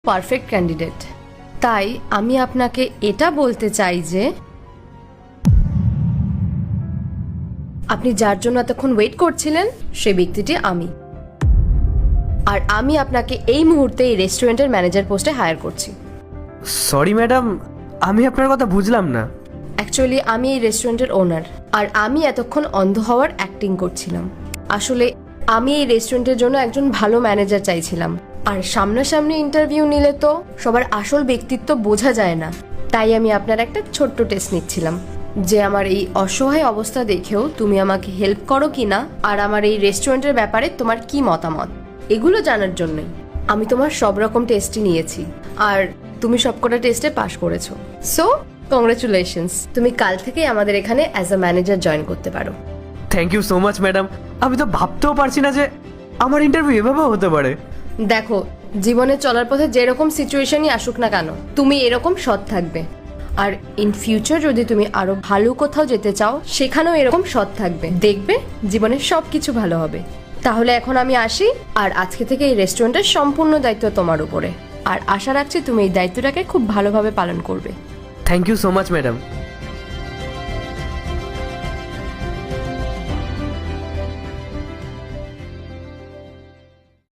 Perfect candidate. তাই আমি আপনাকে এটা বলতে চাই যে আপনি যার জন্য এতক্ষণ ওয়েট করছিলেন সেই ব্যক্তিটি আমি। আর আমি আপনাকে এই মুহূর্তে এই রেস্টুরেন্টের ম্যানেজার পোস্টে হায়ার করছি। সরি ম্যাডাম, আমি আপনার কথা বুঝলাম না। অ্যাকচুয়ালি আমি এই রেস্টুরেন্টের ওনার, আর আমি এতক্ষণ অন্ধ হওয়ার অ্যাক্টিং করছিলাম। আসলে আমি এই রেস্টুরেন্টের জন্য একজন ভালো ম্যানেজার চাইছিলাম, আর সামনাসামনি ইন্টারভিউ নিলে তো সবার আসল ব্যক্তিত্ব বোঝা যায় না। তাই আমি আপনার একটা ছোট্ট টেস্ট নিচ্ছিলাম যে আমার এই অসহায় অবস্থা দেখেও তুমি আমাকে হেল্প করো কিনা, আর আমার এই রেস্টুরেন্টের ব্যাপারে তোমার কি মতামত, এগুলো জানার জন্যই আমি তোমার সব রকম টেস্টই নিয়েছি, আর তুমি সবকটা টেস্টে পাশ করেছো। সো কংগ্রেচুলেশনস, তুমি কাল থেকেই আমাদের এখানে অ্যাজ আ ম্যানেজার জয়েন করতে পারো। Thank you so much madam. আমি তো ভাবতেও পারছি না যে আমার ইন্টারভিউ এভাবেও হতে পারে। দেখো, জীবনে চলার পথে যেরকম সিচুয়েশনই আসুক না কেন, তুমি এরকম সৎ থাকবে। আর ইন ফিউচার যদি তুমি আরো ভালো কোথাও যেতে চাও, সেখানেও এরকম সৎ থাকবে, দেখবে জীবনে সব কিছু ভালো হবে। তাহলে এখন আমি আসি, আর আজকে থেকে এই রেস্টুরেন্টের সম্পূর্ণ দায়িত্ব তোমার উপরে, আর আশা রাখছি তুমি এই দায়িত্বটাকে খুব ভালোভাবে পালন করবে। Thank you so much madam.